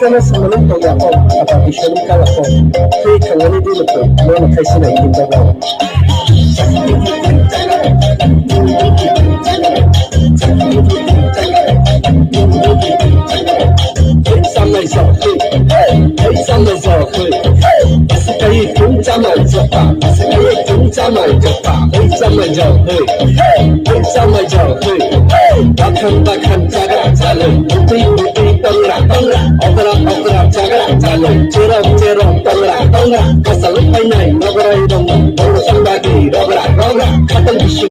Sana semenit to ya ko apa vision kala ko ke kangani di luto mo na kai sina yin da ba samai sa hey samai sa kai kun samai sa pa kai kun samai sa pa hey samai sa hey samai sa bakhan jaga jalan putih tengrak okra jaga jalan cerok tengrak kasal pai nai nograi dong boro sambagi rogra khatam